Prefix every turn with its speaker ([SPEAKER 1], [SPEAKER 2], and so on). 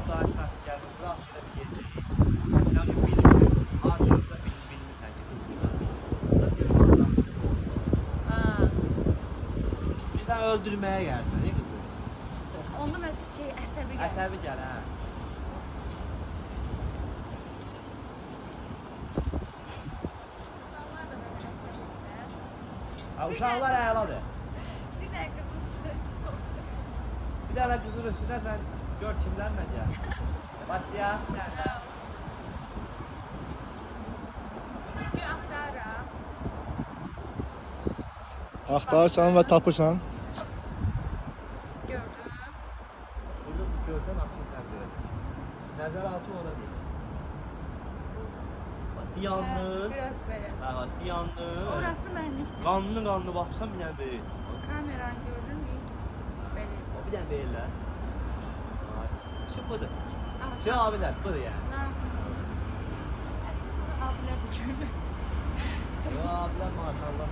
[SPEAKER 1] Ağdaş taksi gəldim. Bırak şöyle bir gecəyi. Yani bilirsən. Artırsa bilmirsən ki, kız bilmirsən. Sen öldürmeye geldin, ne kızım?
[SPEAKER 2] Onda mən şey əsəbi gəlir.
[SPEAKER 1] Əsəbi gəl, hə. Ha, uşaqlar əladır.
[SPEAKER 2] Bir də qızın üstü.
[SPEAKER 1] Bir dənə qızın üstünə sən gör kimlərlə gəl. Başlayaq sənlə.
[SPEAKER 2] Bir axtarıram.
[SPEAKER 3] Axtarırsan və tapırsan.
[SPEAKER 2] Gördüm.
[SPEAKER 1] Burada görsən axşam sən görəcəksən. Nəzər altı ona deyil. Diyanlı.
[SPEAKER 2] Biraz belə.
[SPEAKER 1] Ha, diyanlı.
[SPEAKER 2] Orası mənlikdir.
[SPEAKER 1] Qanlı baxsan bir dənə verir.
[SPEAKER 2] Kameranı görürmü? Belə.
[SPEAKER 1] O bir dənə verirlər. Şu budur.
[SPEAKER 2] Aha,
[SPEAKER 1] Şu abiler budur yani.
[SPEAKER 2] Nə? Əslində abilər bu görməz.
[SPEAKER 1] Yo abiler maşallah.